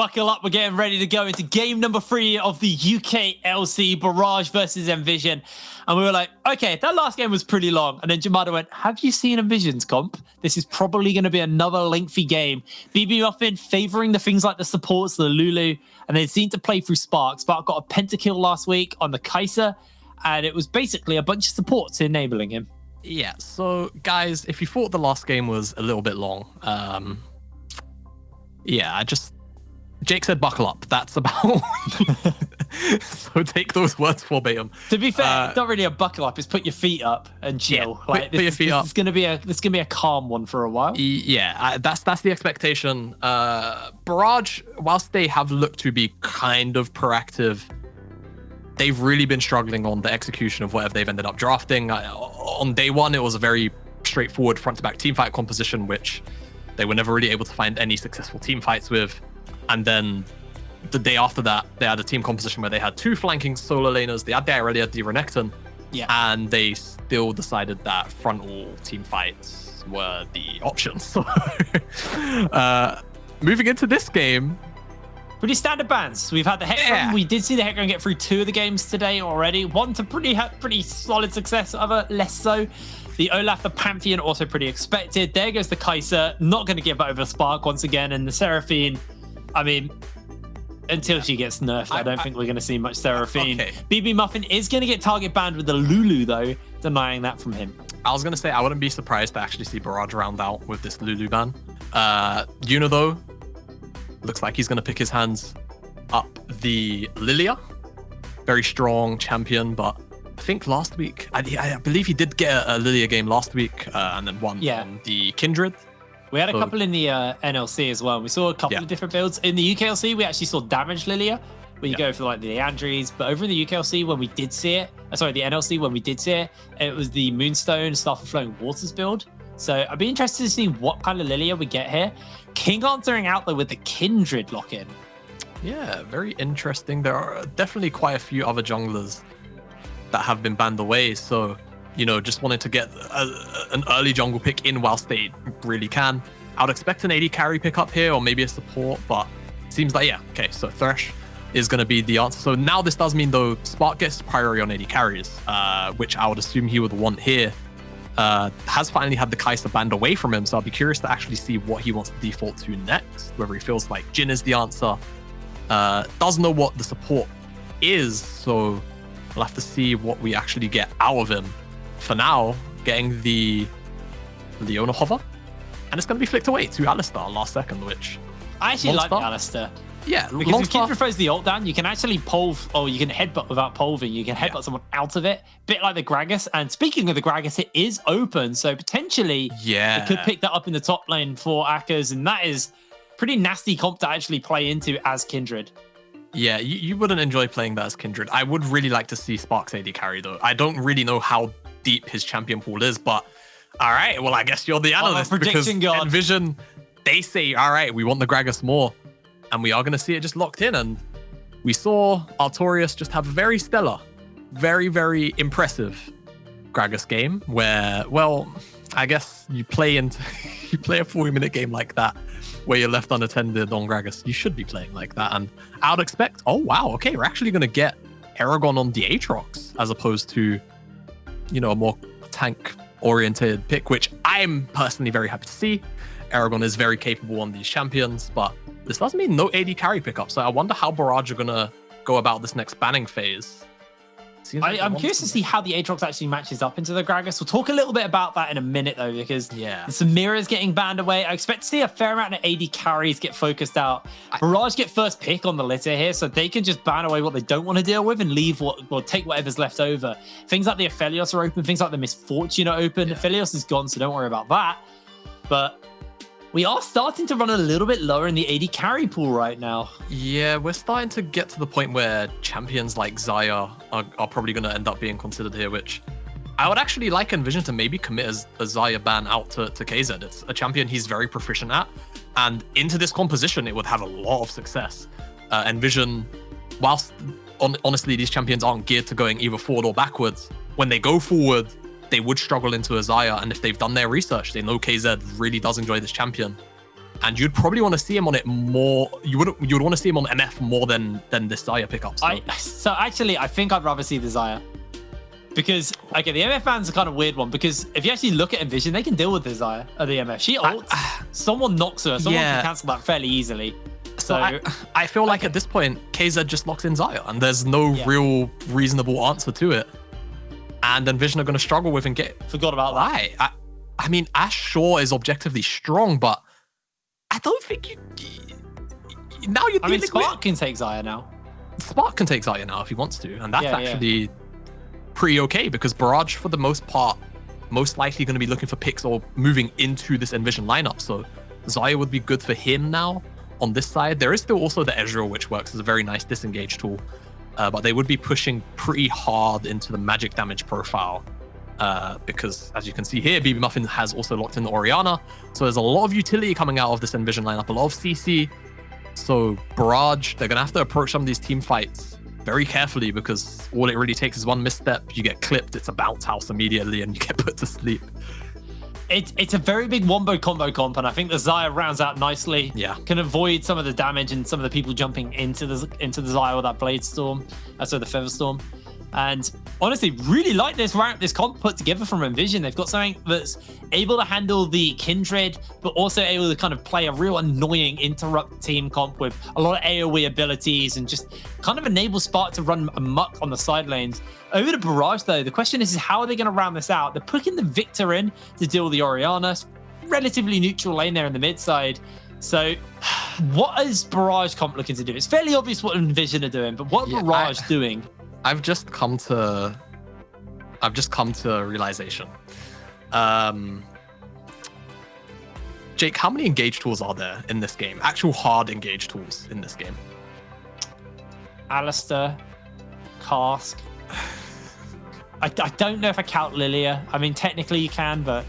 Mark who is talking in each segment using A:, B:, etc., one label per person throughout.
A: buckle up. We're getting ready to go into game number 3 of the UKLC Barrage versus Nvision. And we were like, okay, that last game was pretty long. And then Jamada went, have you seen Nvision's comp? This is probably going to be another lengthy game. BB Muffin favoring the things like the supports, the Lulu, and they seemed to play through Spark. Spark got a pentakill last week on the Kaiser, and it was basically a bunch of supports enabling him.
B: Yeah, so guys, if you thought the last game was a little bit long, Jake said buckle up. That's about so take those words verbatim.
A: To be fair, it's not really a buckle up, it's put your feet up and chill.
B: Yeah, put your feet up.
A: This is gonna be a calm one for a while.
B: Yeah, that's the expectation. Barrage, whilst they have looked to be kind of proactive, they've really been struggling on the execution of whatever they've ended up drafting. On day one, it was a very straightforward front-to-back teamfight composition, which they were never really able to find any successful team fights with. And then the day after that, they had a team composition where they had 2 flanking solo laners. They had the Irelia, the Renekton, and they still decided that frontal team fights were the option. So, moving into this game,
A: pretty standard bans. We've had the Hecarim. Yeah. We did see the Hecarim get through 2 of the games today already. One to pretty solid success, other less so. The Olaf, the Pantheon, also pretty expected. There goes the Kaiser, not going to give over Spark once again. And the Seraphine, I mean, until she gets nerfed, I don't think we're going to see much Seraphine. Okay. BB Muffin is going to get target banned with the Lulu, though, denying that from him.
B: I was going to say, I wouldn't be surprised to actually see Barrage round out with this Lulu ban. Yuno, though, looks like he's going to pick his hands up the Lilia. Very strong champion, but I think last week, I believe he did get a Lilia game last week and then won on the Kindred.
A: We had a couple in the NLC as well. We saw a couple of different builds. In the UKLC, we actually saw damage Lilia, where you go for like the Leandries. But over in the UKLC, when we did see it, the NLC, when we did see it, it was the Moonstone Staff of Flowing Waters build. So I'd be interested to see what kind of Lilia we get here. King answering out though with the Kindred lock-in.
B: Yeah, very interesting. There are definitely quite a few other junglers that have been banned away. So, you know, just wanted to get an early jungle pick in whilst they really can. I would expect an AD carry pickup here, or maybe a support, but seems like, okay, so Thresh is going to be the answer. So now this does mean, though, Spark gets priority on AD carries, which I would assume he would want here. Has finally had the Kaiser banned away from him, so I'll be curious to actually see what he wants to default to next, whether he feels like Jhin is the answer. Doesn't know what the support is, so we'll have to see what we actually get out of him. For now, getting the Leona hover, and it's going to be flicked away to Alistar last second, which
A: I actually like the Alistar.
B: Yeah,
A: because if Kindred throws the ult down, you can actually polv, or you can headbutt without polving. You can headbutt someone out of it, bit like the Gragas. And speaking of the Gragas, it is open, so potentially it could pick that up in the top lane for Akers, and that is pretty nasty comp to actually play into as Kindred.
B: Yeah, you wouldn't enjoy playing that as Kindred. I would really like to see Spark's AD carry, though. I don't really know how deep his champion pool is, but all right, well, I guess you're the analyst, because Nvision, they say, all right, we want the Gragas more, and we are going to see it just locked in. And we saw Artorias just have a very stellar, very, very impressive Gragas game where, well, I guess you play a 40-minute game like that where you're left unattended on Gragas. You should be playing like that. And I would expect, oh, wow, okay, we're actually going to get Aragon on the Aatrox as opposed to, you know, a more tank-oriented pick, which I'm personally very happy to see. Aragon is very capable on these champions, but this doesn't mean no AD carry pickup. So I wonder how Barrage are going to go about this next banning phase.
A: I'm curious to see how the Aatrox actually matches up into the Gragas. We'll talk a little bit about that in a minute, though, because some mirrors getting banned away. I expect to see a fair amount of AD carries get focused out. Barrage get first pick on the litter here, so they can just ban away what they don't want to deal with and leave take whatever's left over. Things like the Aphelios are open. Things like the Misfortune are open. Aphelios is gone, so don't worry about that. But we are starting to run a little bit lower in the AD carry pool right now. Yeah,
B: we're starting to get to the point where champions like Xayah are probably going to end up being considered here, which I would actually like Nvision to maybe commit a Xayah ban out to KZ. It's a champion he's very proficient at, and into this composition, it would have a lot of success. Nvision, whilst honestly, these champions aren't geared to going either forward or backwards, when they go forward, they would struggle into a Xayah, and if they've done their research, they know KZ really does enjoy this champion. and you'd probably want to see him on it more. You would want to see him on MF more than this Xayah pickup.
A: So actually, I think I'd rather see the Xayah. Because, okay, the MF ban's a kind of weird one, because if you actually look at Nvision, they can deal with the Xayah or the MF. She ults, someone knocks her, someone can cancel that fairly easily. So
B: I feel like at this point, KZ just locks in Xayah, and there's no real reasonable answer to it. And Nvision are going to struggle with and get...
A: Forgot about that.
B: I mean, Ashe Shaw is objectively strong, but I don't think you... Now you're dealing
A: Spark can take Xayah now.
B: Spark can take Xayah now if he wants to, and that's actually... pretty okay, because Barrage, for the most part, most likely going to be looking for picks or moving into this Nvision lineup. So Xayah would be good for him now on this side. There is still also the Ezreal, which works as a very nice disengage tool, but they would be pushing pretty hard into the magic damage profile because, as you can see here, BB Muffin has also locked in the Orianna. So there's a lot of utility coming out of this Nvision lineup, a lot of CC. So Barrage, they're going to have to approach some of these team fights very carefully, because all it really takes is one misstep, you get clipped, it's a bounce house immediately, and you get put to sleep.
A: It's a very big wombo combo comp, and I think the Xayah rounds out nicely.
B: Yeah,
A: can avoid some of the damage and some of the people jumping into the Xayah with that Blade Storm, so the Feather Storm. And honestly, really like this comp put together from Nvision. They've got something that's able to handle the Kindred, but also able to kind of play a real annoying interrupt team comp with a lot of AoE abilities and just kind of enable Spark to run amok on the side lanes. Over to Barrage, though, the question is how are they going to round this out? They're putting the Victor in to deal with the Orianna. Relatively neutral lane there in the mid side. So what is Barrage comp looking to do? It's fairly obvious what Nvision are doing, but what are Barrage doing?
B: I've just come to realization. Jake, how many engage tools are there in this game? Actual hard engage tools in this game?
A: Alistair, Cask. I don't know if I count Lilia. I mean, technically you can, but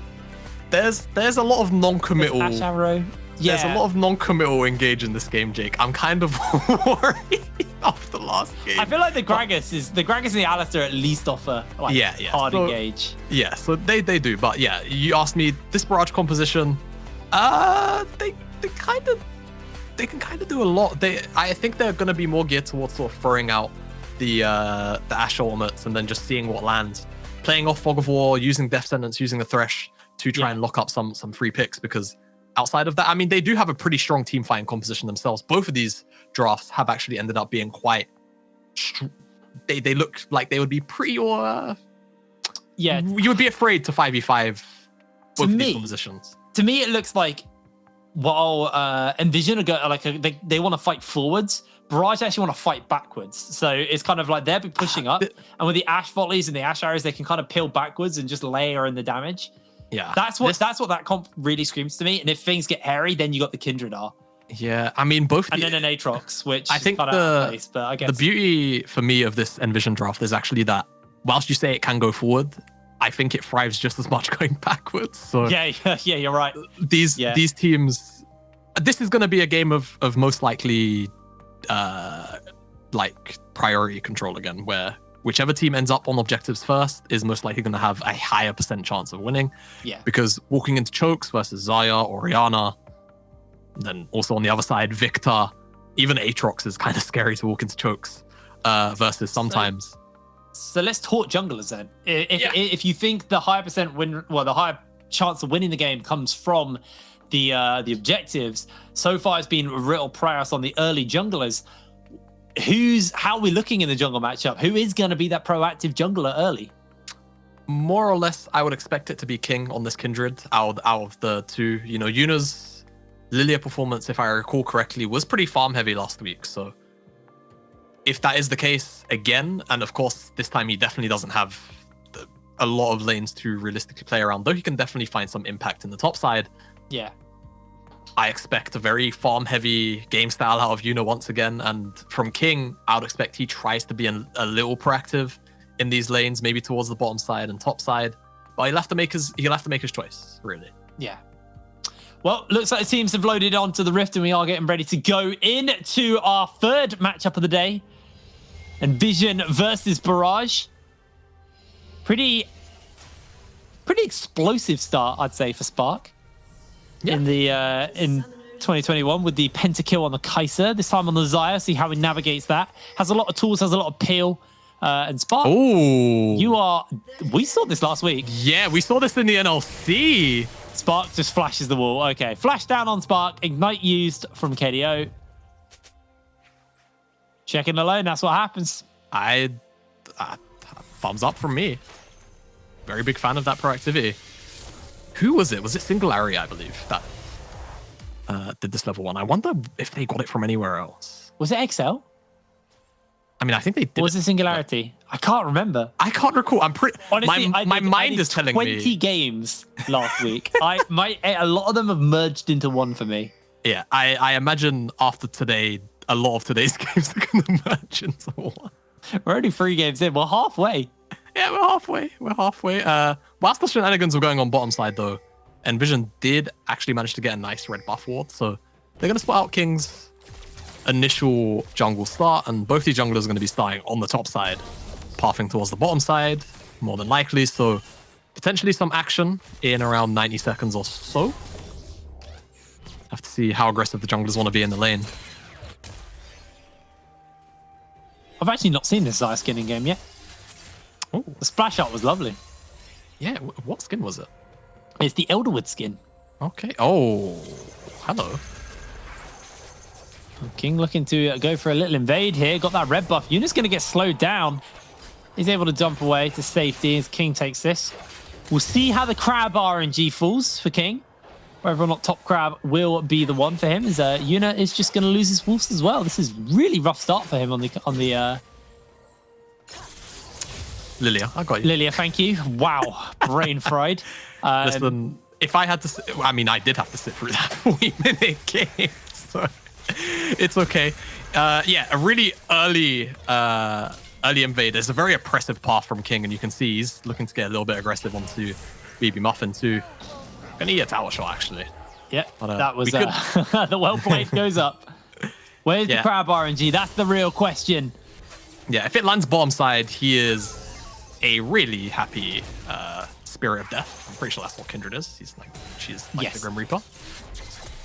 B: there's a lot of non-committal.
A: Ash Arrow. Yeah.
B: There's a lot of non-committal engage in this game, Jake. I'm kind of worried after the last game.
A: I feel like the Gragas and the Alistair at least offer hard engage.
B: Yeah, so they do. But yeah, you asked me this Barrage composition. They can kind of do a lot. I think they're going to be more geared towards sort of throwing out the Ashe ultimates and then just seeing what lands. Playing off Fog of War, using Death Sentence, using the Thresh to try and lock up some free picks, because outside of that, I mean, they do have a pretty strong team fighting composition themselves. Both of these drafts have actually ended up being quite... They look like they would be pretty... You would be afraid to 5v5 both of these compositions.
A: To me, it looks like while Nvision they want to fight forwards, Barrage actually want to fight backwards. So it's kind of like they're pushing up, and with the Ashe volleys and the Ashe arrows, they can kind of peel backwards and just layer in the damage.
B: Yeah,
A: that's what that comp really screams to me. And if things get hairy, then you got the Kindred R.
B: Yeah, I mean both,
A: and then an Aatrox, which
B: I think
A: is kind of out of place, but I guess
B: the beauty for me of this Nvision draft is actually that whilst you say it can go forward, I think it thrives just as much going backwards. So
A: yeah, you're right.
B: These teams, this is going to be a game of most likely like priority control again, where whichever team ends up on objectives first is most likely going to have a higher % chance of winning.
A: Yeah.
B: Because walking into chokes versus Xayah, Orianna, then also on the other side, Victor, even Aatrox is kind of scary to walk into chokes versus sometimes.
A: So let's talk junglers then. If you think the higher the higher chance of winning the game comes from the objectives, so far it's been real price on the early junglers. How are we looking in the jungle matchup? Who is going to be that proactive jungler early?
B: More or less, I would expect it to be King on this Kindred out of the two. You know, Yuna's Lilia performance, if I recall correctly, was pretty farm heavy last week. So if that is the case again, and of course, this time he definitely doesn't have a lot of lanes to realistically play around, though he can definitely find some impact in the top side.
A: Yeah.
B: I expect a very farm-heavy game style out of Yuna once again, and from King, I would expect he tries to be a little proactive in these lanes, maybe towards the bottom side and top side. But he'll have to make his choice, really.
A: Yeah. Well, looks like the teams have loaded onto the Rift, and we are getting ready to go into our third matchup of the day. Nvision versus Barrage. Pretty explosive start, I'd say, for Spark. Yeah. In 2021 with the pentakill on the Kai'Sa, this time on the Xayah. See how he navigates that. Has a lot of tools, has a lot of peel. And Spark, we saw this last week.
B: Yeah, we saw this in the NLC.
A: Spark just flashes the wall. Okay, flash down on Spark. Ignite used from KDO. Checking alone, that's what happens.
B: Thumbs up from me. Very big fan of that proactivity. Who was it? Was it Singularity, I believe, that did this level 1? I wonder if they got it from anywhere else.
A: Was it XL?
B: I mean, I think they did.
A: Or was it Singularity? I can't remember.
B: I can't recall. I'm pretty. Honestly, my mind is telling
A: 20
B: me
A: 20 games last week. A lot of them have merged into one for me.
B: Yeah, I imagine after today, a lot of today's games are going to merge into one.
A: We're only 3 games in. We're halfway.
B: Yeah, we're halfway. We're halfway. Whilst the shenanigans were going on bottom side, though, Nvision did actually manage to get a nice red buff ward. So they're going to split out King's initial jungle start, and both these junglers are going to be starting on the top side, pathing towards the bottom side, more than likely. So potentially some action in around 90 seconds or so. Have to see how aggressive the junglers want to be in the lane.
A: I've actually not seen this Xayah skin in game yet.
B: Ooh.
A: The splash art was lovely.
B: Yeah, what skin was it?
A: It's the Elderwood skin.
B: Okay. Oh, hello.
A: King looking to go for a little invade here. Got that red buff. Yuna's going to get slowed down. He's able to jump away to safety as King takes this. We'll see how the crab RNG falls for King. Whether or not top crab will be the one for him. As Yuna is just going to lose his wolves as well. This is really rough start for him on the
B: Lilia, I got you.
A: Lilia, thank you. Wow, brain fried.
B: Listen, if I had to, I mean, I did have to sit through that 40-minute game, so it's okay. Yeah, a really early invade. There's a very oppressive path from King, and you can see he's looking to get a little bit aggressive onto BB Muffin too. Gonna eat a tower shot, actually.
A: Yeah, but, that was the well played goes up. Where's the crab RNG? That's the real question.
B: Yeah, if it lands bottom side, he is a really happy Spirit of Death. I'm pretty sure that's what Kindred is. She's like the Grim Reaper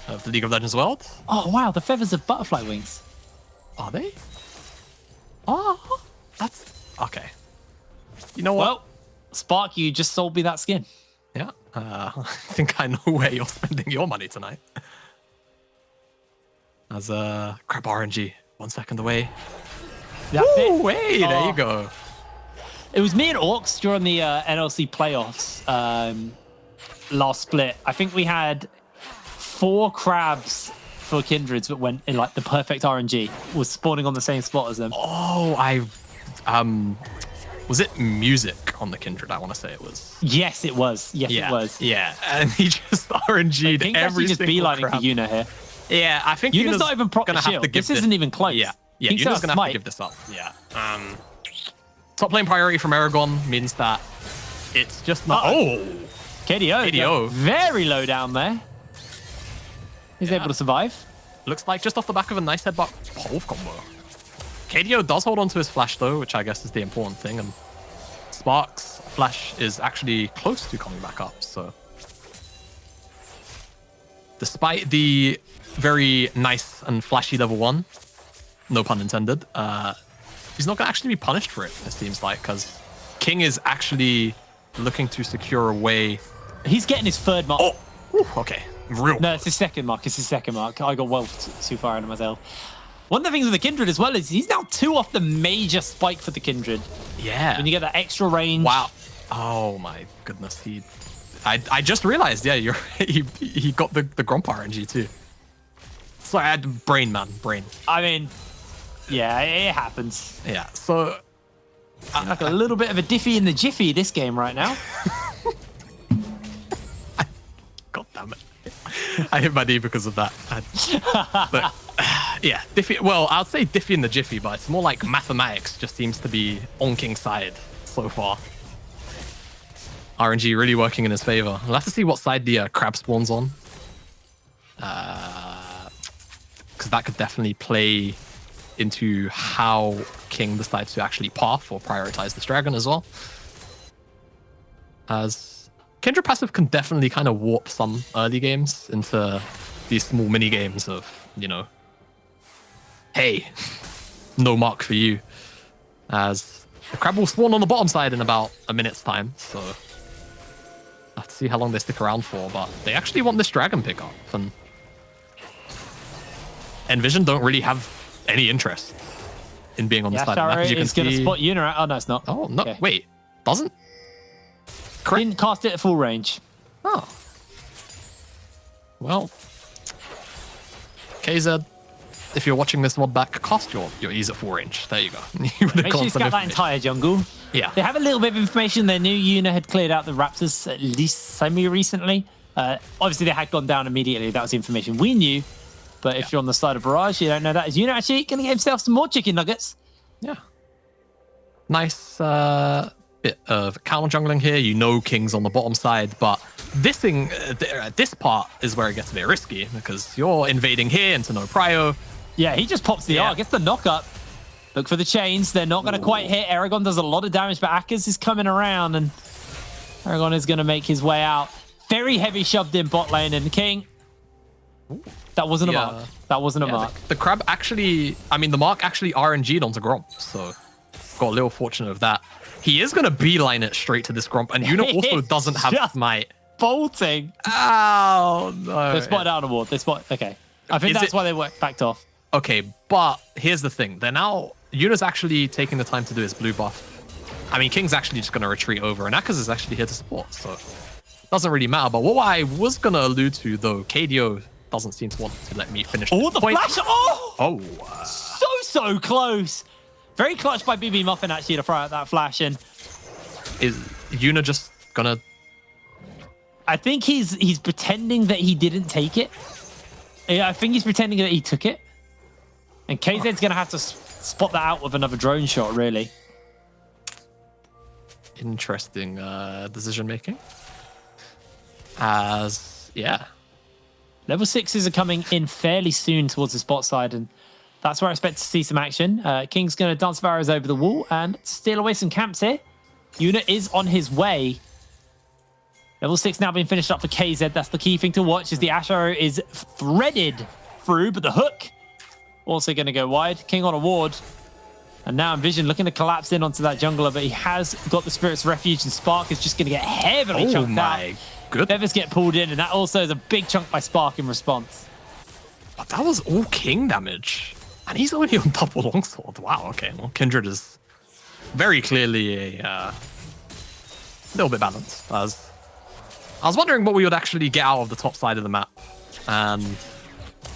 B: of the League of Legends world.
A: Oh wow, the feathers of butterfly wings.
B: Are they? Oh, that's okay. You know what?
A: Well, Spark, you just sold me that skin.
B: Yeah, I think I know where you're spending your money tonight. As crab RNG, 1 second away.
A: That's it.
B: Hey, there you go.
A: It was me and Orcs during the NLC playoffs last split. I think we had 4 crabs for Kindreds that went in like the perfect RNG. Was spawning on the same spot as them.
B: Oh, was it music on the Kindred? I want to say it was.
A: Yes, it was. Yes,
B: it
A: was.
B: Yeah, and he just RNG'd every
A: just
B: single
A: beelining for Yuna here.
B: Yeah, I think
A: Yuna's not even proper shield. This isn't even close.
B: Yeah, Yuna's gonna have to give this up. Yeah. Top lane priority from Aragon means that it's just not. KDO.
A: Very low down there. He's able to survive.
B: Looks like just off the back of a nice headbutt pole combo. KDO does hold on to his flash though, which I guess is the important thing, and Spark's flash is actually close to coming back up, so. Despite the very nice and flashy level 1, no pun intended, he's not going to actually be punished for it, it seems like, because King is actually looking to secure a way.
A: He's getting his 3rd mark.
B: Oh, ooh, okay. No,
A: it's his 2nd mark. It's his 2nd mark. I got well too far into myself. One of the things with the Kindred as well is he's now 2 off the major spike for the Kindred.
B: Yeah.
A: When you get that extra range.
B: Wow. Oh my goodness. I just realized, yeah, he got the Gromp RNG too. Sorry, I had brain.
A: I mean, yeah, it happens.
B: Yeah, so
A: like a little bit of a diffy in the jiffy this game right now.
B: God damn it. I hit my knee because of that. But, yeah, diffy. Well, I'll say diffy in the jiffy, but it's more like mathematics just seems to be on King's side so far. RNG really working in his favor. We'll have to see what side the crab spawns on. Because that could definitely play into how King decides to actually path or prioritize this dragon as well. As Kindred passive can definitely kind of warp some early games into these small mini games of, you know, hey, no mark for you. As the crab will spawn on the bottom side in about a minute's time, so I have to see how long they stick around for, but they actually want this dragon pickup, and Nvision don't really have any interest in being on the side of the map. As you can see,
A: going to spot Yuna. Oh, no, it's not.
B: Oh, no, okay. Wait, doesn't?
A: Correct. Didn't cast it at full range.
B: Oh. Well, KZ, if you're watching this mod back, cast your E's at full range. There you go.
A: Make sure you scout that entire jungle.
B: Yeah.
A: They have a little bit of information. They knew Yuna had cleared out the Raptors at least semi-recently. Obviously, they had gone down immediately. That was the information we knew. But if you're on the side of Barrage, you don't know that. Is Yuna actually going to get himself some more chicken nuggets?
B: Yeah. Nice bit of counter jungling here. You know King's on the bottom side, but this thing, this part is where it gets a bit risky because you're invading here into no prio.
A: Yeah, he just pops the R, gets the knock up. Look for the chains. They're not going to quite hit. Aragon does a lot of damage, but Akaz is coming around, and Aragon is going to make his way out. Very heavy shoved in bot lane, and King... That wasn't a mark. That wasn't a mark.
B: The crab actually... I mean, the mark actually RNG'd onto Gromp, so got a little fortunate of that. He is going to beeline it straight to this Gromp, and Yuna also doesn't have Smite.
A: Bolting.
B: Oh, no.
A: They spotted out a ward. They spot. Okay. I think that's why they backed off.
B: Okay, but here's the thing. They're now... Yuna's actually taking the time to do his blue buff. I mean, King's actually just going to retreat over, and Akaz is actually here to support, so doesn't really matter. But what I was going to allude to, though, KDO doesn't seem to want to let me finish.
A: Oh, the
B: point.
A: flash! Oh! So close. Very clutch by BB Muffin, actually, to throw out that flash in.
B: Is Yuna just going to...
A: I think he's pretending that he didn't take it. Yeah, I think he's pretending that he took it. And KZ's going to have to spot that out with another drone shot, really.
B: Interesting decision making. As, yeah.
A: Level 6s are coming in fairly soon towards the spot side, and that's where I expect to see some action. King's going to dance arrows over the wall and steal away some camps here. Yuna is on his way. Level 6 now being finished up for KZ. That's the key thing to watch, as the Ash Arrow is threaded through, but the hook also going to go wide. King on a ward. And now Nvision looking to collapse in onto that jungler, but he has got the Spirit's Refuge, and Spark is just going to get heavily chunked out. Feathers get pulled in, and that also is a big chunk by Spark in response.
B: But that was all King damage. And he's only on double longsword. Wow, okay. Well, Kindred is very clearly a little bit balanced. As I was wondering what we would actually get out of the top side of the map. And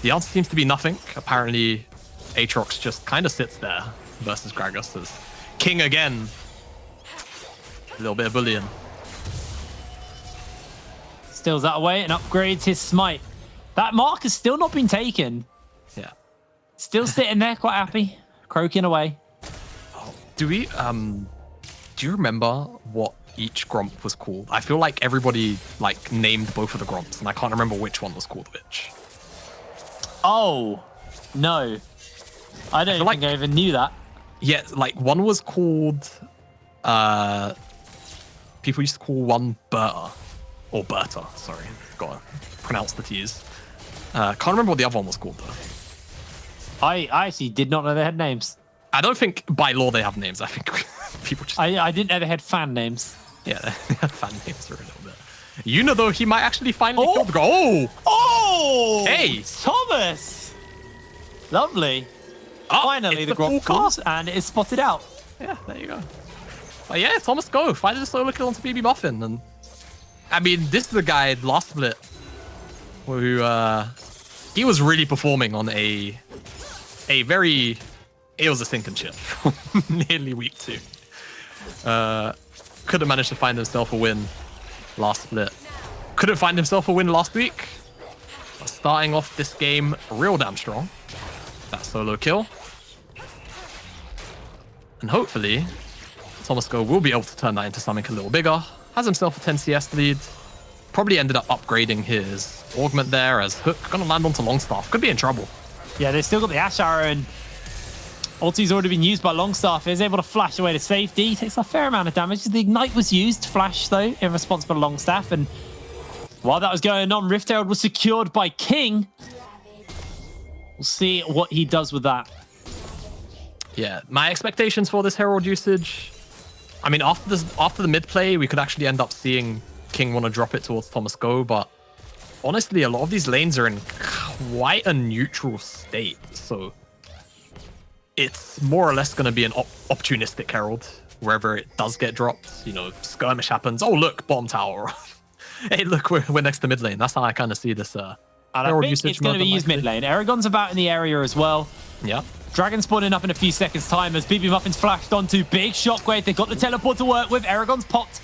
B: the answer seems to be nothing. Apparently, Aatrox just kind of sits there versus Gragas. As King again. A little bit of bullion.
A: Steals that away and upgrades his smite. That mark has still not been taken.
B: Yeah.
A: Still sitting there, quite happy, croaking away.
B: Oh, do we? Do you remember what each Gromp was called? I feel like everybody named both of the Gromps, and I can't remember which one was called which.
A: Oh, no. I don't think I even knew that.
B: Yeah, one was called... people used to call one Berta. Or Berta, sorry. Gotta pronounce the T's. Can't remember what the other one was called, though.
A: I actually did not know they had names.
B: I don't think by law they have names. I think people just...
A: I didn't know they had fan names.
B: Yeah, they had fan names for a little bit. Yuna, though, he might actually finally kill the guy. Oh!
A: Oh!
B: Hey!
A: Thomas! Lovely.
B: Oh,
A: finally, the Gromp falls, and it is spotted out.
B: Yeah, there you go. But yeah, Thomas, go. Find a solo kill onto BB Muffin. And I mean, this is the guy last split who he was really performing on a very... It was a sink and chip. Nearly week 2. Couldn't manage to find himself a win last split. Couldn't find himself a win last week. But starting off this game real damn strong. That solo kill. And hopefully, Thomas Go will be able to turn that into something a little bigger. Has himself a 10 CS lead. Probably ended up upgrading his augment there, as Hook gonna land onto Longstaff. Could be in trouble.
A: Yeah, they've still got the Ash Arrow, and ulti's already been used by Longstaff. Is able to flash away to safety. Takes a fair amount of damage. The Ignite was used. Flash, though, in response for Longstaff. And While that was going on, Rift Herald was secured by King. We'll see what he does with that.
B: Yeah, my expectations for this Herald usage. I mean, after the mid play, we could actually end up seeing King want to drop it towards Thomas Go, but honestly, a lot of these lanes are in quite a neutral state, so it's more or less going to be an opportunistic Herald wherever it does get dropped. You know, skirmish happens. Oh, look, bottom tower. Hey, look, we're next to mid lane. That's how I kind of see this.
A: And I think it's going to be used mid lane. Aragon's about in the area as well.
B: Yeah.
A: Dragon spawning up in a few seconds' time as BB Muffin's flashed onto. Big shockwave. They've got the teleport to work with. Aragon's popped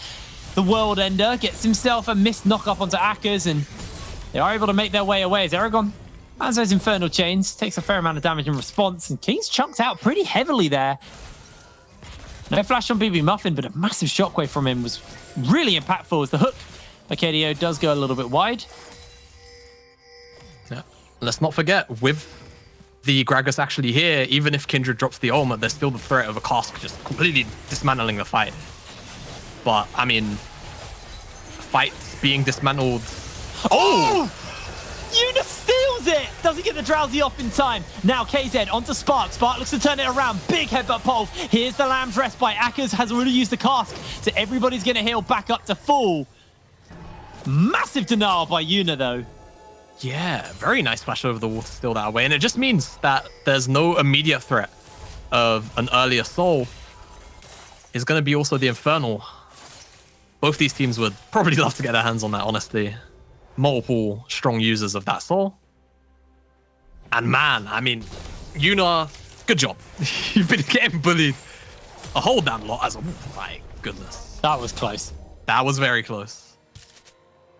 A: the World Ender. Gets himself a missed knock-up onto Akkers, and they are able to make their way away as Aragon has those Infernal Chains. Takes a fair amount of damage in response, and King's chunked out pretty heavily there. No flash on BB Muffin, but a massive shockwave from him was really impactful as the hook by KDO does go a little bit wide.
B: Yeah. Let's not forget, with the Gragas actually here, even if Kindred drops the ultimate, there's still the threat of a Cask just completely dismantling the fight. But, I mean, fights being dismantled.
A: Oh! Yuna steals it! Doesn't get the Drowsy off in time. Now KZ onto Spark. Spark looks to turn it around. Big headbutt pole. Here's the Lamb's Rest by Akkers. Has already used the Cask. So everybody's going to heal back up to full. Massive denial by Yuna, though.
B: Yeah, very nice flash over the water still that way. And it just means that there's no immediate threat of an earlier soul. It's going to be also the Infernal. Both these teams would probably love to get their hands on that, honestly. Multiple strong users of that soul. And man, I mean, Yuna, good job. You've been getting bullied a whole damn lot as a... My goodness.
A: That was close.
B: That was very close.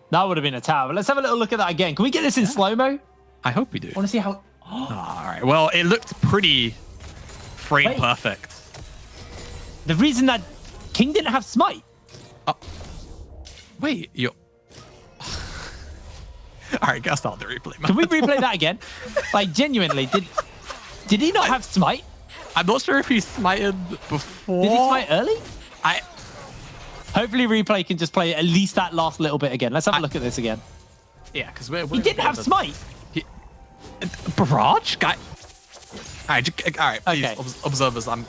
A: That would have been a tower. But let's have a little look at that again. Can we get this in slow-mo?
B: I hope we do.
A: I want to see how...
B: Oh, all right. Well, it looked pretty frame perfect.
A: The reason that King didn't have smite.
B: Wait, you're... All right, gotta start the replay, man.
A: Can we replay that again? Like, genuinely, did he not have smite?
B: I'm not sure if he smited before.
A: Did he smite early? Hopefully replay can just play at least that last little bit again. Let's have a look at this again.
B: Yeah, because
A: he didn't have smite.
B: Barrage? Guy. All right, please,
A: okay.
B: Observers, I'm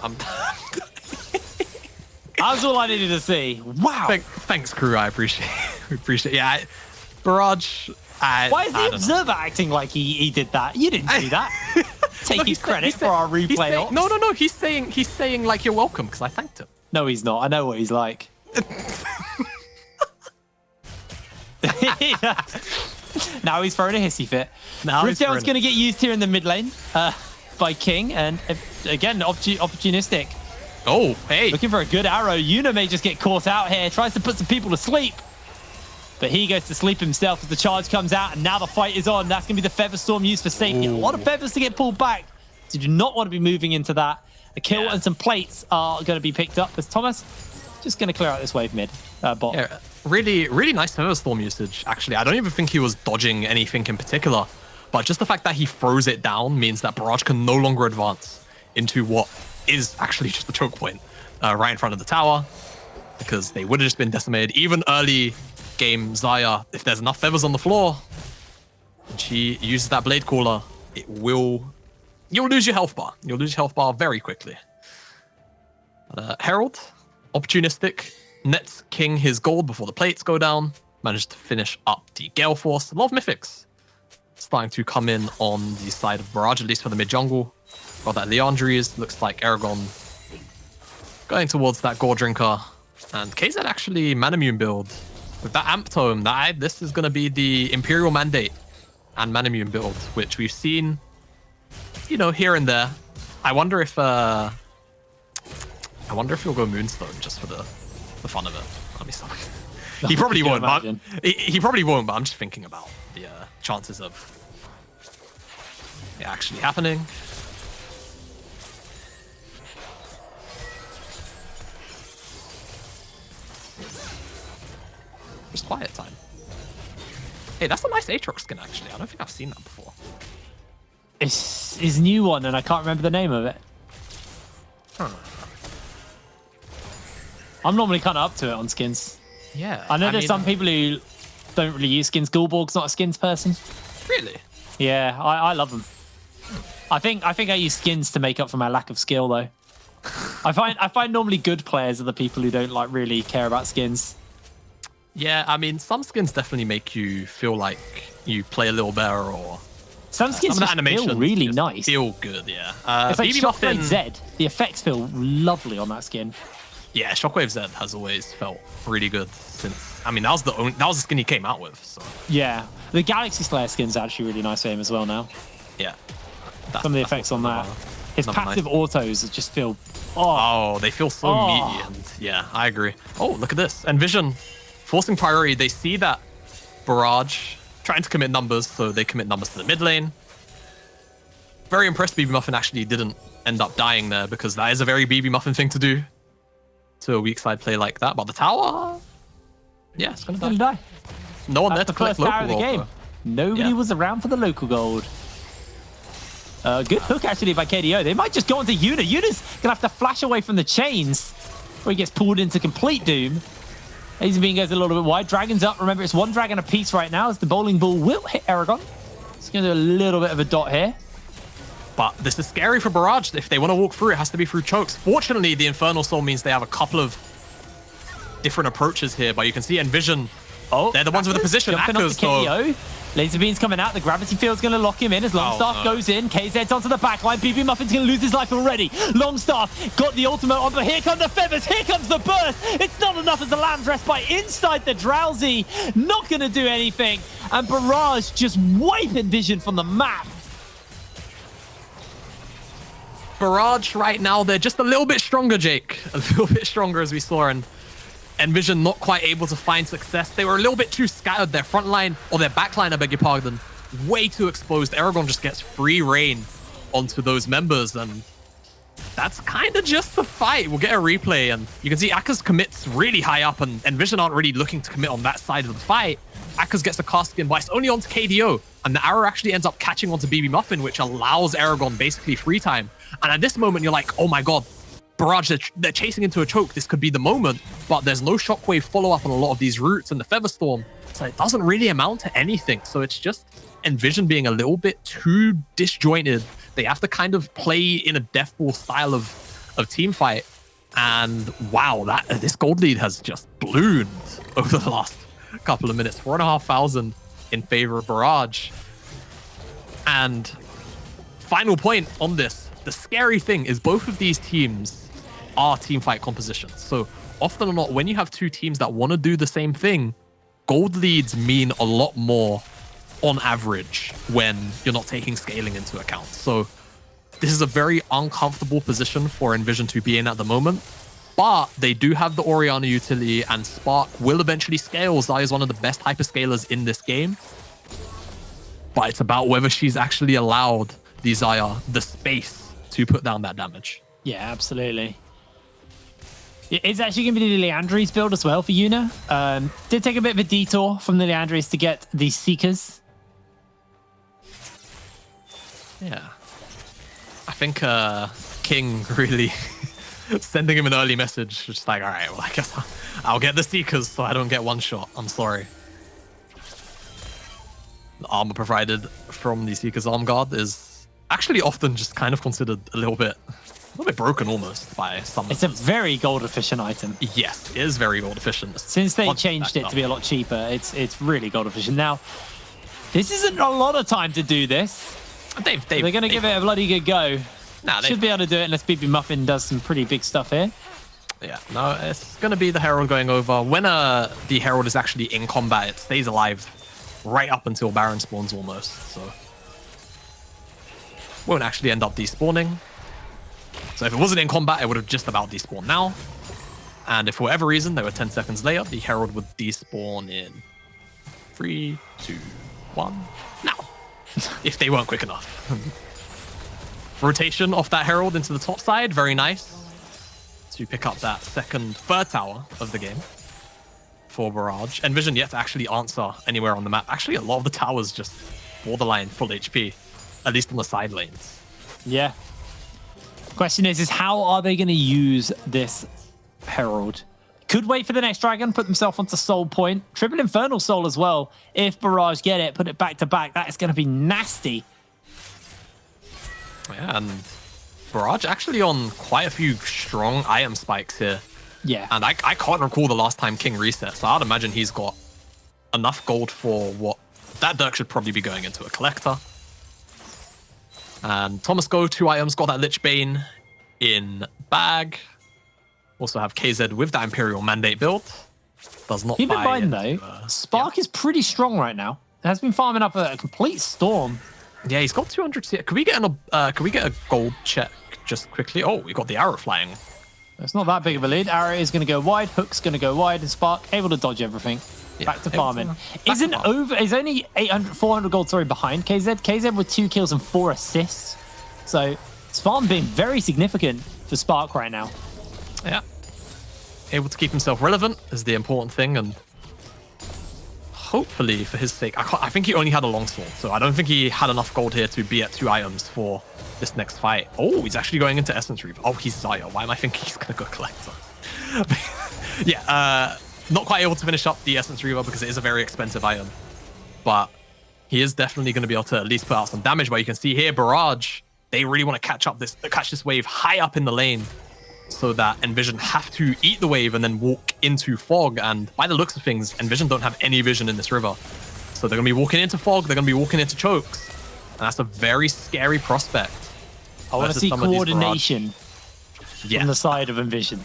A: That's all I needed to see. Wow.
B: Thanks, crew. I appreciate it. Yeah, Barrage.
A: Why is the observer acting like he did that? You didn't do that. Taking credit for our replay.
B: No. He's saying like you're welcome because I thanked him.
A: No, he's not. I know what he's like. Now he's throwing a hissy fit. Rift Herald's going to get used here in the mid lane by King, and again, opportunistic.
B: Oh, hey.
A: Looking for a good arrow. Yuna may just get caught out here. Tries to put some people to sleep. But he goes to sleep himself as the charge comes out, and now the fight is on. That's going to be the Feather Storm used for safety. Ooh. A lot of feathers to get pulled back. So you do not want to be moving into that. A kill and some plates are going to be picked up as Thomas just going to clear out this wave mid bot.
B: Yeah, really nice Feather Storm usage, actually. I don't even think he was dodging anything in particular, but just the fact that he throws it down means that Barrage can no longer advance into what is actually just the choke point right in front of the tower, because they would have just been decimated. Even early game Xayah, if there's enough feathers on the floor and she uses that Blade Caller, you'll lose your health bar. You'll lose your health bar very quickly. Herald, opportunistic, nets King his gold before the plates go down, managed to finish up the Gale Force. A lot of mythics starting to come in on the side of Barrage, at least for the mid jungle. Got that Leandries, looks like Aragon going towards that Gore Drinker, and KZ actually Manamune build. With that Amp Tome, this is going to be the Imperial Mandate and Manamune build, which we've seen, you know, here and there. I wonder if he'll go Moonstone just for the fun of it. Let me stop. He probably won't. But he probably won't. But I'm just thinking about the chances of it actually happening. Just quiet time. Hey, that's a nice Aatrox skin, actually. I don't think I've seen that before.
A: It's his new one, and I can't remember the name of it. I'm normally kind of up to it on skins.
B: Yeah.
A: I know there's some people who don't really use skins. Gulborg's not a skins person.
B: Really?
A: Yeah, I love them. I think I use skins to make up for my lack of skill, though. I find normally good players are the people who don't like really care about skins.
B: Yeah, I mean, some skins definitely make you feel like you play a little better, or
A: some skins just feel really nice.
B: Feel good, yeah.
A: It's like Shockwave Z. The effects feel lovely on that skin.
B: Yeah, Shockwave Z has always felt really good since. I mean, that was the skin he came out with. So.
A: Yeah, the Galaxy Slayer skin's actually really nice for him as well now.
B: Yeah.
A: Some of the effects on that. His passive autos just feel.
B: Oh, they feel so meaty, and yeah, I agree. Oh, look at this. Nvision forcing priority. They see that Barrage trying to commit numbers, so they commit numbers to the mid lane. Very impressed BB Muffin actually didn't end up dying there, because that is a very BB Muffin thing to do to a weak side play like that. But the tower, yeah, it's gonna die. No one there to collect local gold. Game.
A: Nobody was around for the local gold. Good hook actually by KDO. They might just go onto Yuna. Yuna's gonna have to flash away from the chains before he gets pulled into complete doom. Bean goes a little bit wide. Dragon's up. Remember, it's one dragon apiece right now as the bowling ball will hit Aragon. It's gonna do a little bit of a dot here.
B: But this is scary for Barrage. If they want to walk through, it has to be through chokes. Fortunately, the Infernal Soul means they have a couple of different approaches here, but you can see Nvision. Oh, they're the ones with the position.
A: KDO. Laser Beam's coming out. The gravity field's going to lock him in as Longstaff goes in. KZ's onto the backline. BB Muffin's going to lose his life already. Longstaff got the ultimate on, but here come the feathers. Here comes the burst. It's not enough as the Lamb's Respite inside the Drowsy. Not going to do anything. And Barrage just wipe Nvision from the map.
B: Barrage right now, they're just a little bit stronger, Jake. A little bit stronger, as we saw. And Nvision not quite able to find success. They were a little bit too scattered. Their front line, or their back line, I beg your pardon, way too exposed. Aragon just gets free reign onto those members, and that's kind of just the fight. We'll get a replay, and you can see Akaz commits really high up, and Nvision aren't really looking to commit on that side of the fight. Akaz gets a cast skin, but it's only onto KDO, and the arrow actually ends up catching onto BB Muffin, which allows Aragon basically free time. And at this moment, you're like, oh my god, Barrage, they're chasing into a choke. This could be the moment, but there's no shockwave follow-up on a lot of these routes and the Featherstorm, so it doesn't really amount to anything. So it's just Nvision being a little bit too disjointed. They have to kind of play in a deathball style of team fight. And wow, this gold lead has just ballooned over the last couple of minutes. 4,500 in favor of Barrage. And final point on this, the scary thing is both of these teams are team fight compositions. So often or not, when you have two teams that want to do the same thing, gold leads mean a lot more on average when you're not taking scaling into account. So this is a very uncomfortable position for Nvision to be in at the moment, but they do have the Orianna utility, and Spark will eventually scale. Zai is one of the best hyperscalers in this game, but it's about whether she's actually allowed the Zaya the space to put down that damage.
A: Yeah, absolutely. It's actually going to be the Leandries build as well for Yuna. Did take a bit of a detour from the Leandries to get the Seekers.
B: Yeah. I think King really sending him an early message. Just like, all right, well, I guess I'll get the Seekers so I don't get one shot. I'm sorry. The armor provided from the Seekers Arm Guard is actually often just kind of considered a little bit broken almost by some.
A: It's a very gold efficient item.
B: Yes, it is very gold efficient.
A: Since they changed it to be a lot cheaper, it's really gold efficient. Now, this isn't a lot of time to do this. They're going to give it a bloody good go. Should be able to do it unless BB Muffin does some pretty big stuff here.
B: Yeah, no, it's going to be the Herald going over. When the Herald is actually in combat, it stays alive right up until Baron spawns almost. So won't actually end up despawning. So if it wasn't in combat, it would have just about despawned now. And if for whatever reason they were 10 seconds later, the Herald would despawn in 3, 2, 1, now. If they weren't quick enough. Rotation off that Herald into the top side, very nice. To pick up that third tower of the game for Barrage. Nvision yet to actually answer anywhere on the map. Actually, a lot of the towers just borderline full HP, at least on the side lanes.
A: Yeah. Question is how are they going to use this Herald? Could wait for the next dragon, put themselves onto soul point. Triple Infernal Soul as well. If Barrage get it, put it back to back. That is going to be nasty.
B: Yeah, and Barrage actually on quite a few strong item spikes here.
A: Yeah.
B: And I can't recall the last time King reset, so I'd imagine he's got enough gold for what... That Dirk should probably be going into a collector. And Thomas Go, 2 items, got that Lich Bane in bag. Also have KZ with that Imperial Mandate build. Does not
A: Keep in mind though, Spark is pretty strong right now. Has been farming up a complete storm.
B: Yeah, he's got 200. Could we get a gold check just quickly? Oh, we got the arrow flying.
A: It's not that big of a lead. Arrow is going to go wide. Hook's going to go wide, and Spark able to dodge everything. Yeah, back to farming. Is only 400 gold behind KZ. KZ with 2 kills and 4 assists. So it's farm being very significant for Spark right now.
B: Yeah. Able to keep himself relevant is the important thing, and hopefully for his sake, I think he only had a longsword, so I don't think he had enough gold here to be at 2 items for this next fight. Oh, he's actually going into Essence Reaver. Oh, he's Zaya. Why am I thinking he's going to go Collector? Yeah, not quite able to finish up the Essence Reaver because it is a very expensive item, but he is definitely going to be able to at least put out some damage. But you can see here, Barrage, they really want to catch this wave high up in the lane, so that Nvision have to eat the wave and then walk into Fog. And by the looks of things, Nvision don't have any vision in this river. So they're going to be walking into Fog, they're going to be walking into Chokes. And that's a very scary prospect.
A: I want to see coordination from the side of Nvision.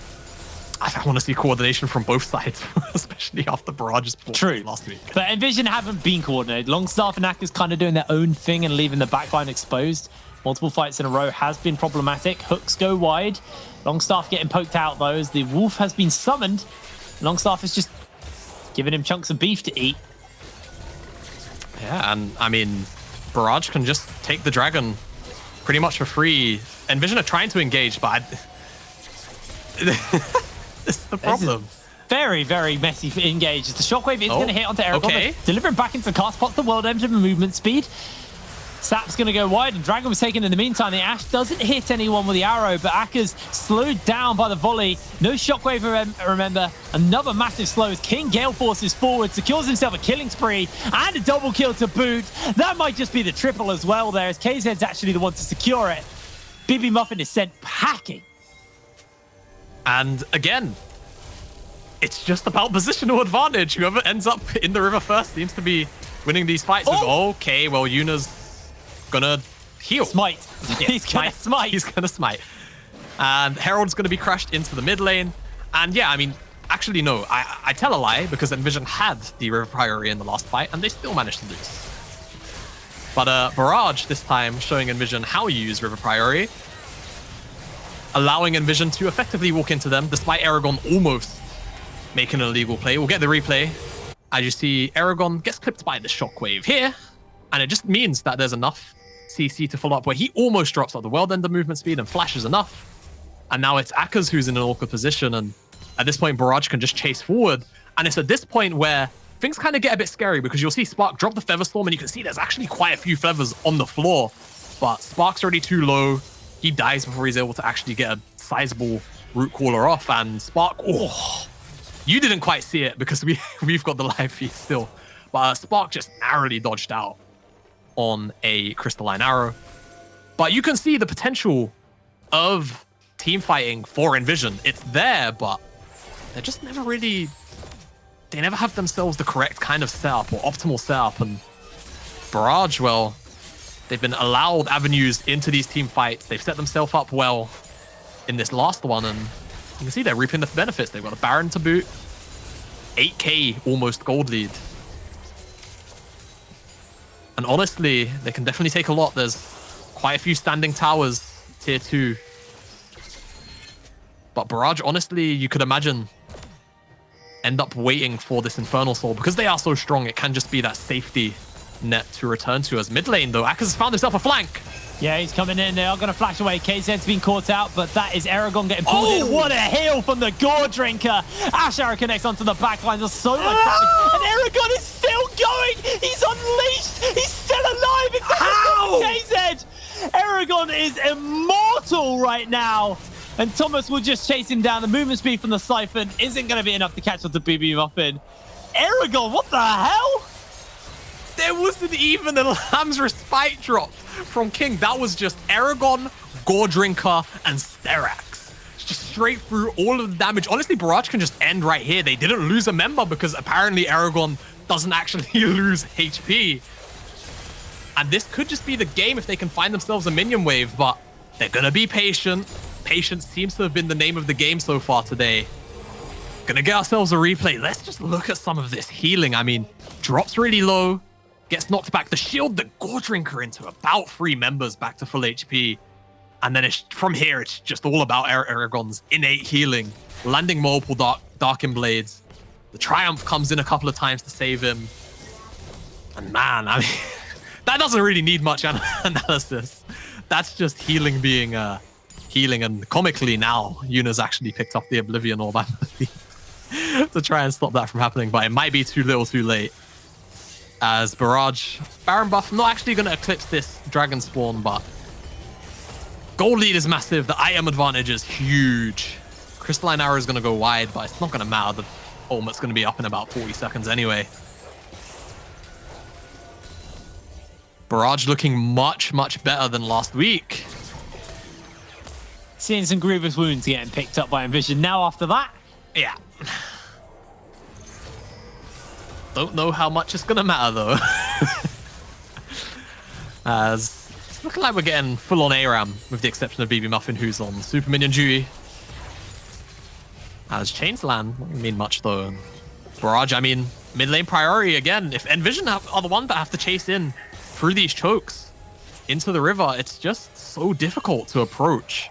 B: I want to see coordination from both sides, especially after Barrage's performance last week.
A: But Nvision haven't been coordinated. Longstaff and Akka's kind of doing their own thing and leaving the backline exposed. Multiple fights in a row has been problematic. Hooks go wide. Longstaff getting poked out though as the wolf has been summoned. Longstaff is just giving him chunks of beef to eat.
B: Yeah, and I mean, Barrage can just take the dragon pretty much for free. Nvision are trying to engage, but this is the problem.
A: Very, very messy for engage. The shockwave is going to hit onto Aragon, but delivering back into cast spots the world engine movement speed. Sap's going to go wide, and Dragon was taken in the meantime. The Ash doesn't hit anyone with the arrow, but Akka's slowed down by the volley. No shockwave, remember. Another massive slow as King Gale forces forward, secures himself a killing spree, and a double kill to boot. That might just be the triple as well there, as KZ's actually the one to secure it. BB Muffin is sent packing.
B: And again, it's just about positional advantage. Whoever ends up in the river first seems to be winning these fights. Okay, well, Yuna's gonna heal.
A: Smite. Yeah, he's gonna smite.
B: He's gonna smite. And Herald's gonna be crushed into the mid lane. And yeah, I mean, actually, no, I tell a lie because Nvision had the river priority in the last fight and they still managed to lose. But Barrage this time showing Nvision how you use river priority, allowing Nvision to effectively walk into them despite Aragon almost making an illegal play. We'll get the replay. As you see, Aragon gets clipped by the shockwave here, and it just means that there's enough CC to follow up where he almost drops out the world ender movement speed and flashes enough. And now it's Akka's who's in an awkward position, and at this point, Barrage can just chase forward. And it's at this point where things kind of get a bit scary because you'll see Spark drop the Feather Storm, and you can see there's actually quite a few feathers on the floor. But Spark's already too low. He dies before he's able to actually get a sizable root caller off. And Spark, you didn't quite see it because we've got the live feed still. But Spark just narrowly dodged out on a crystalline arrow. But you can see the potential of team fighting for Nvision. It's there, but they're just never really... They never have themselves the correct kind of setup or optimal setup. And Barrage, well, they've been allowed avenues into these team fights. They've set themselves up well in this last one, and you can see they're reaping the benefits. They've got a Baron to boot, 8k almost gold lead. And honestly, they can definitely take a lot. There's quite a few standing towers, tier 2. But Barrage, honestly, you could imagine end up waiting for this Infernal Soul. Because they are so strong, it can just be that safety net to return to. As mid lane, though, Akka's found himself a flank.
A: Yeah, he's coming in. They are going to flash away. KZ's been caught out, but that is Aragon getting pulled in. What a heal from the Gore Drinker. Ash Arrow connects onto the backline. There's so much damage. And Aragon is still going. He's unleashed. He's still alive. It's KZ. Aragon is immortal right now. And Thomas will just chase him down. The movement speed from the Siphon isn't going to be enough to catch up to BB Muffin. Aragon, what the hell?
B: There wasn't even a Lamb's Respite drop from King. That was just Aragon, Gore Drinker, and Sterax. Just straight through all of the damage. Honestly, Barrage can just end right here. They didn't lose a member because apparently Aragon doesn't actually lose HP. And this could just be the game if they can find themselves a minion wave, but they're going to be patient. Patience seems to have been the name of the game so far today. Gonna get ourselves a replay. Let's just look at some of this healing. I mean, drops really low, gets knocked back. The shield, the Gore Drinker into about 3 members back to full HP. And then from here, it's just all about Aragon's innate healing. Landing multiple Darkin Blades. The Triumph comes in a couple of times to save him. And man, I mean, that doesn't really need much analysis. That's just healing being healing. And comically now, Yuna's actually picked up the Oblivion Orb, I believe, to try and stop that from happening. But it might be too little too late. As Barrage, Baron buff, not actually going to eclipse this Dragon Spawn, but gold lead is massive. The item advantage is huge. Crystalline Arrow is going to go wide, but it's not going to matter. The ultimate's going to be up in about 40 seconds anyway. Barrage looking much, much better than last week.
A: Seeing some grievous wounds getting picked up by Nvision. Now after that,
B: yeah. Don't know how much it's going to matter, though. As it's looking like we're getting full-on ARAM, with the exception of BB Muffin, who's on Super Minion duty. As Chainsland, not mean much, though. Barrage, I mean, mid lane priority again. If Nvision are the ones that have to chase in through these chokes into the river, it's just so difficult to approach.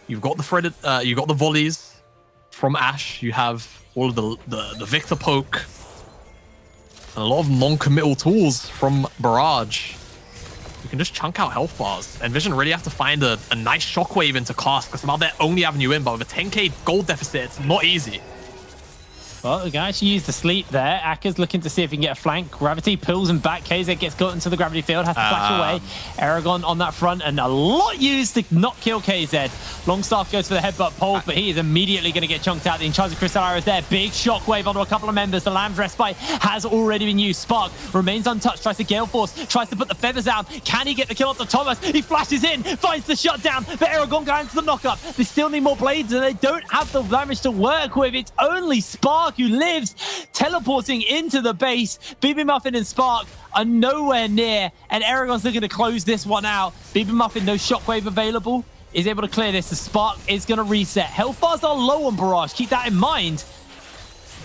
B: You've got the threaded, you got the volleys from Ashe. You have all of the Victor poke. And a lot of non-committal tools from Barrage. You can just chunk out health bars. Nvision really have to find a nice shockwave into cast, because it's about their only avenue in, but with a 10k gold deficit, it's not easy.
A: Well, the guy actually used the sleep there. Akka's looking to see if he can get a flank. Gravity pulls him back. KZ gets got into the gravity field, has to flash away. Aragon on that front, and a lot used to not kill KZ. Longstaff goes for the headbutt pole, but he is immediately going to get chunked out. The Enchanted Crystal Arrow is there. Big shockwave onto a couple of members. The Lamb's Respite has already been used. Spark remains untouched, tries to Gale Force, tries to put the feathers down. Can he get the kill onto Thomas? He flashes in, finds the shutdown, but Aragon going to the knockup. They still need more blades, and they don't have the damage to work with. It's only Spark who lives, teleporting into the base. BB Muffin and Spark are nowhere near, and Aragon's looking to close this one out. BB Muffin, no shockwave available, is able to clear this. The Spark is going to reset. Health bars are low on Barrage, keep that in mind.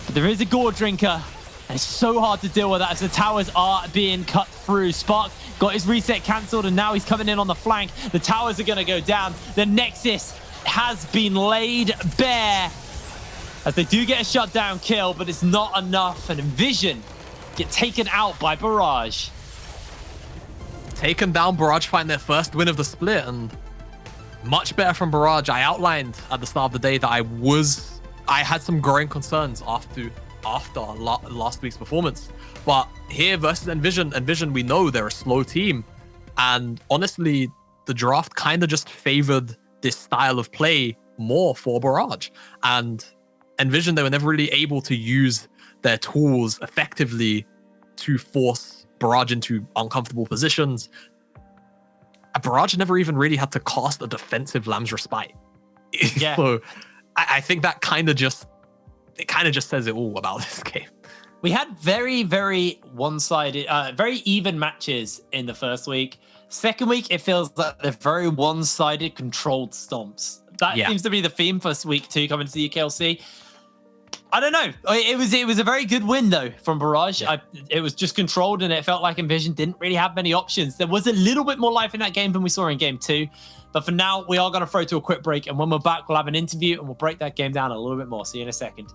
A: But there is a Gore Drinker, and it's so hard to deal with that as the towers are being cut through. Spark got his reset cancelled, and now he's coming in on the flank. The towers are going to go down. The Nexus has been laid bare, as they do get a shutdown kill, but it's not enough. And Nvision get taken out by Barrage.
B: Taken down, Barrage find their first win of the split, and much better from Barrage. I outlined at the start of the day that I had some growing concerns after last week's performance. But here versus Nvision, we know they're a slow team. And honestly, the draft kind of just favored this style of play more for Barrage. And Nvision, they were never really able to use their tools effectively to force Barrage into uncomfortable positions. Barrage never even really had to cast a defensive Lamb's Respite.
A: Yeah.
B: So I think that kind of just says it all about this game.
A: We had very, very one-sided, very even matches in the first week. Second week, it feels like they're very one-sided, controlled stomps. That seems to be the theme for week 2 coming to the UKLC. I don't know. It was a very good win, though, from Barrage. Yeah. It was just controlled, and it felt like Nvision didn't really have many options. There was a little bit more life in that game than we saw in game 2. But for now, we are going to throw to a quick break. And when we're back, we'll have an interview, and we'll break that game down a little bit more. See you in a second.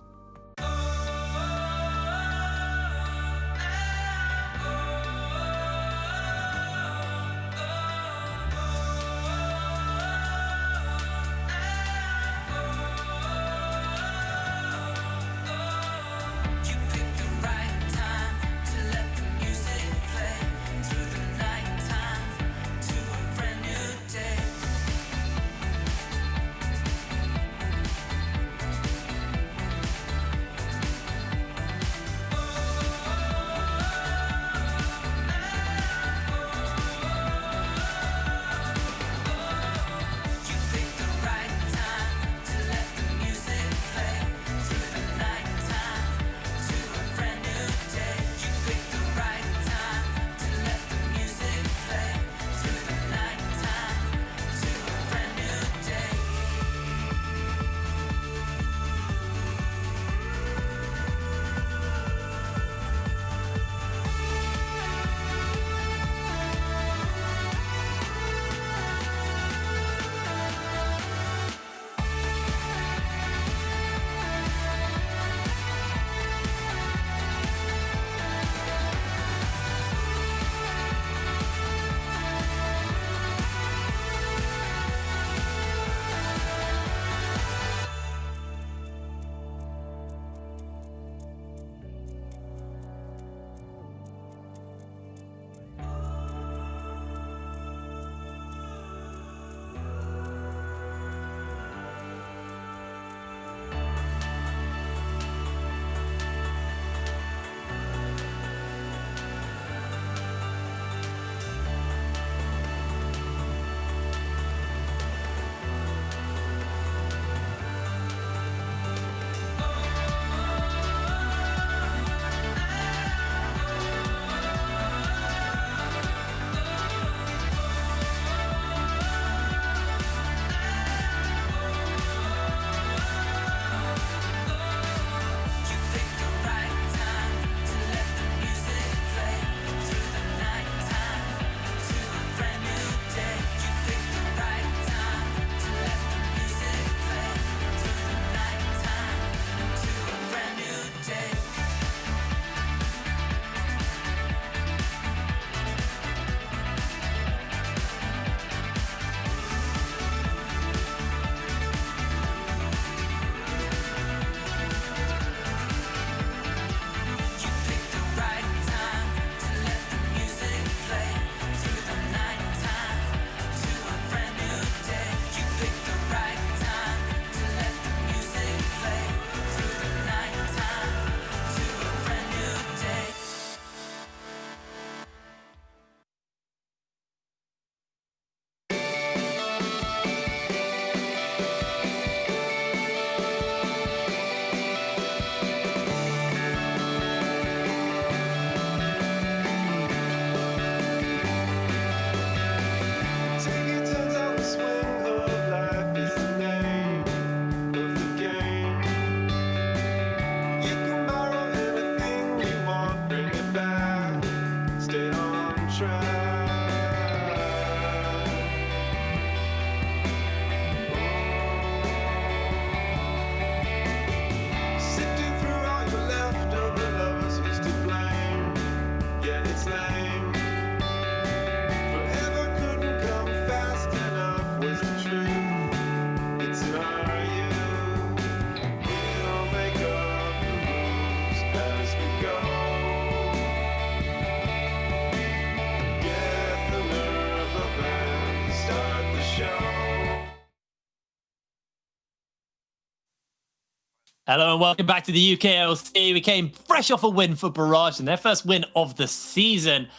A: Hello and welcome back to the UKLC. We came fresh off a win for Barrage and their first win of the season.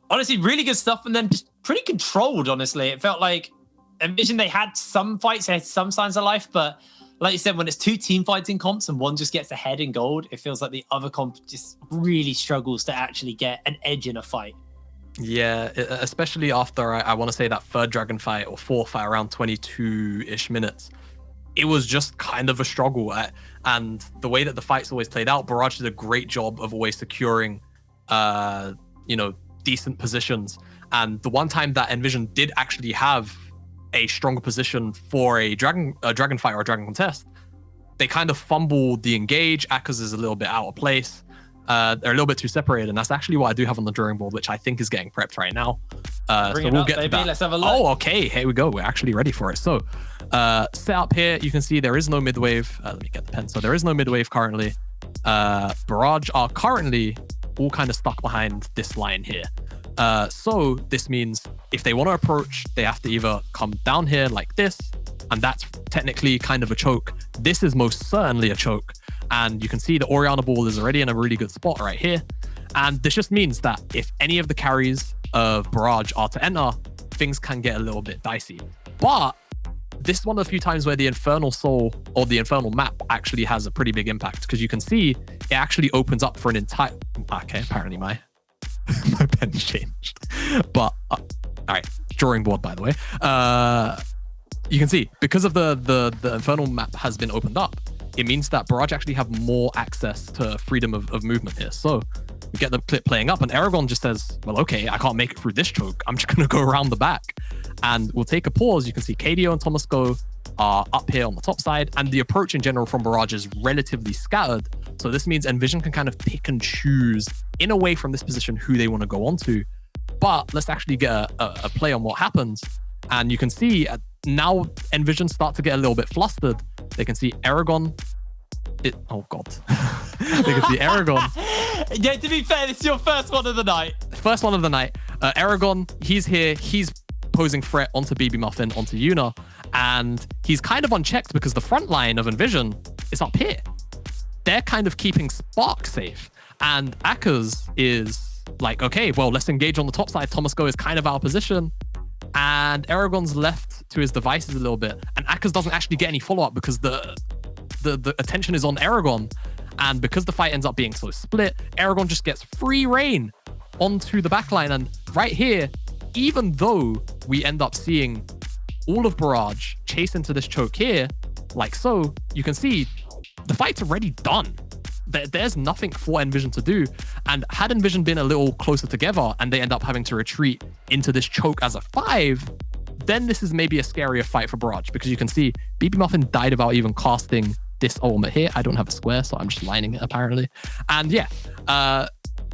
A: Honestly, really good stuff, and then just pretty controlled, honestly. It felt like Nvision, they had some fights, they had some signs of life, but like you said, when it's two team fights in comps and one just gets ahead in gold, it feels like the other comp just really struggles to actually get an edge in a fight.
B: Yeah, especially after, I want to say, that third dragon fight or fourth fight around 22-ish minutes. It was just kind of a struggle. And the way that the fights always played out, Barrage did a great job of always securing, decent positions. And the one time that Nvision did actually have a stronger position for a dragon fight or a dragon contest, they kind of fumbled the engage. Akers is a little bit out of place. They're a little bit too separated, and that's actually what I do have on the drawing board, which I think is getting prepped right now. So we'll get to that.
A: Let's have a look.
B: Oh, okay. Here we go. We're actually ready for it. So set up here, you can see there is no mid wave. Let me get the pen. So there is no mid wave currently. Barrage are currently all kind of stuck behind this line here. So this means if they want to approach, they have to either come down here like this, and that's technically kind of a choke. This is most certainly a choke. And you can see the Orianna ball is already in a really good spot right here. And this just means that if any of the carries of Barrage are to enter, things can get a little bit dicey. But this is one of the few times where the Infernal Soul or the Infernal map actually has a pretty big impact, because you can see it actually opens up for an entire... Okay, apparently my pen changed. But, all right, drawing board, by the way. You can see, because of the Infernal map has been opened up, it means that Barrage actually have more access to freedom of movement here. So we get the clip playing up, and Aragon just says, well, okay, I can't make it through this choke. I'm just going to go around the back. And we'll take a pause. You can see KDO and Thomas Go are up here on the top side, and the approach in general from Barrage is relatively scattered. So this means Nvision can kind of pick and choose in a way from this position who they want to go onto. But let's actually get a play on what happens. And you can see now Nvision start to get a little bit flustered. They can see Aragon. Oh God. They can see Aragon.
A: Yeah, to be fair, this is your first one of the night.
B: First one of the night. Aragon, he's here. He's posing threat onto BB Muffin, onto Yuna. And he's kind of unchecked because the front line of Nvision is up here. They're kind of keeping Spark safe. And Akers is like, okay, well, let's engage on the top side. Thomas Go is kind of out of position. And Aragon's left to his devices a little bit. And Akers doesn't actually get any follow-up because the attention is on Aragon. And because the fight ends up being so split, Aragon just gets free reign onto the backline. And right here, even though we end up seeing all of Barrage chase into this choke here, like so, you can see the fight's already done. There's nothing for Nvision to do. And had Nvision been a little closer together and they end up having to retreat into this choke as a 5, then this is maybe a scarier fight for Barrage, because you can see BB Muffin died without even casting this ultimate here. I don't have a square, so I'm just lining it apparently. And yeah,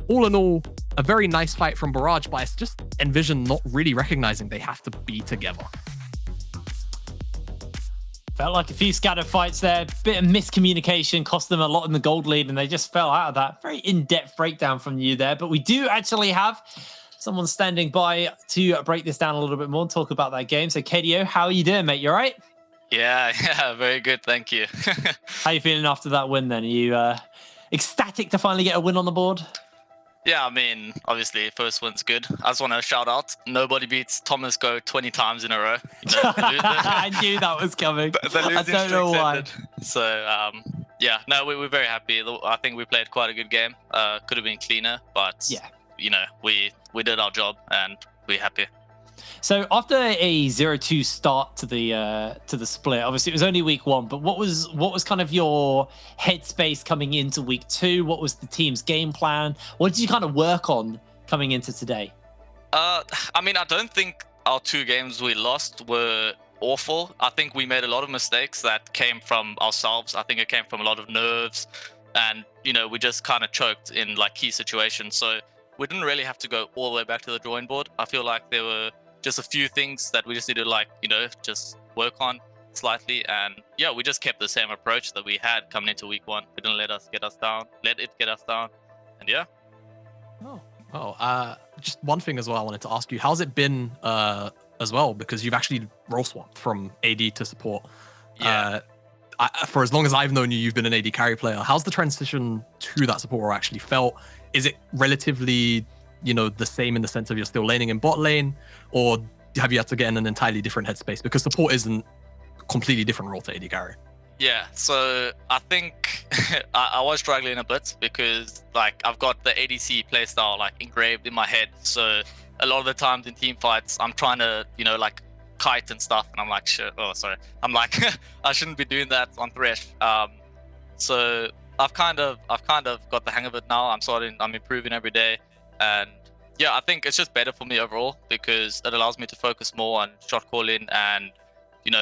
B: all in all, a very nice fight from Barrage, but it's just Nvision not really recognizing they have to be together.
A: Felt like a few scattered fights there. Bit of miscommunication cost them a lot in the gold lead, and they just fell out of that. Very in-depth breakdown from you there. But we do actually have someone standing by to break this down a little bit more and talk about that game. So KDO, how are you doing, mate? You all right?
C: Yeah, very good. Thank you.
A: How are you feeling after that win then? Are you ecstatic to finally get a win on the board?
C: Yeah, I mean, obviously, first win's good. I just want to shout out, nobody beats Thomas Go 20 times in a row.
A: I knew that was coming. I don't know why.
C: Ended. So, yeah, no, we're very happy. I think we played quite a good game. Could have been cleaner, but, yeah, you know, we did our job and we're happy.
A: So after a 0-2 start to the split, obviously it was only week 1, but what was kind of your headspace coming into week 2? What was the team's game plan? What did you kind of work on coming into today?
C: I mean, I don't think our 2 games we lost were awful. I think we made a lot of mistakes that came from ourselves. I think it came from a lot of nerves, and we just kind of choked in like key situations. So we didn't really have to go all the way back to the drawing board. I feel like there were just a few things that we just needed to just work on slightly, and yeah, we just kept the same approach that we had coming into week 1. We didn't let it get us down, and yeah.
B: Just one thing as well I wanted to ask you, how's it been as well, because you've actually role swapped from AD to support. For as long as I've known you, you've been an AD carry player. How's the transition to that support role actually felt? Is it relatively the same in the sense of you're still laning in bot lane, or have you had to get in an entirely different headspace, because support isn't a completely different role to AD carry?
C: Yeah, so I think I was struggling a bit because like I've got the ADC playstyle like engraved in my head. So a lot of the times in team fights, I'm trying to like kite and stuff, and I'm like, shit. Oh, sorry. I'm like, I shouldn't be doing that on Thresh. So I've kind of got the hang of it now. I'm improving every day, and yeah, I think it's just better for me overall because it allows me to focus more on shot calling and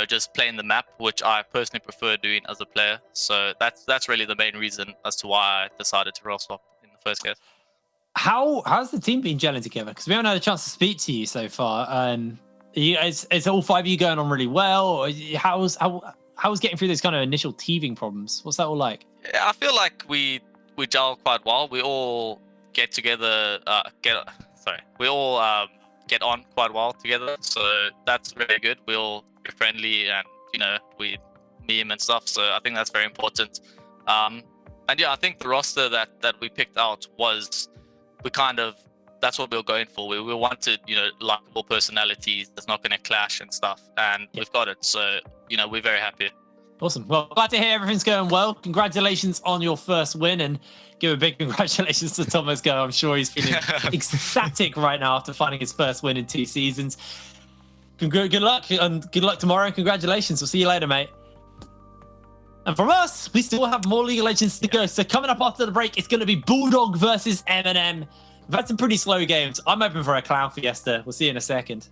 C: just playing the map, which I personally prefer doing as a player. So that's really the main reason as to why I decided to role swap in the first case.
A: How's the team been gelling together? Because we haven't had a chance to speak to you so far. Is all 5 of you going on really well? Or how's getting through those kind of initial teething problems? What's that all like?
C: Yeah, I feel like we gel quite well. We all get together. We all get on quite well together. So that's really good. We all be friendly, and we meme and stuff. So I think that's very important. And yeah, I think the roster that we picked out was that's what we were going for. We wanted likable personalities that's not going to clash and stuff, and we've got it. So we're very happy.
A: Awesome. Well, glad to hear everything's going well. Congratulations on your first win, and give a big congratulations to Thomas Go. I'm sure he's feeling ecstatic right now after finding his first win in 2 seasons. Good luck, and good luck tomorrow, and congratulations. We'll see you later, mate. And from us, we still have more League of Legends to go. So coming up after the break, it's going to be Bulldog versus Eminem. We've had some pretty slow games. I'm hoping for a Clown Fiesta. We'll see you in a second.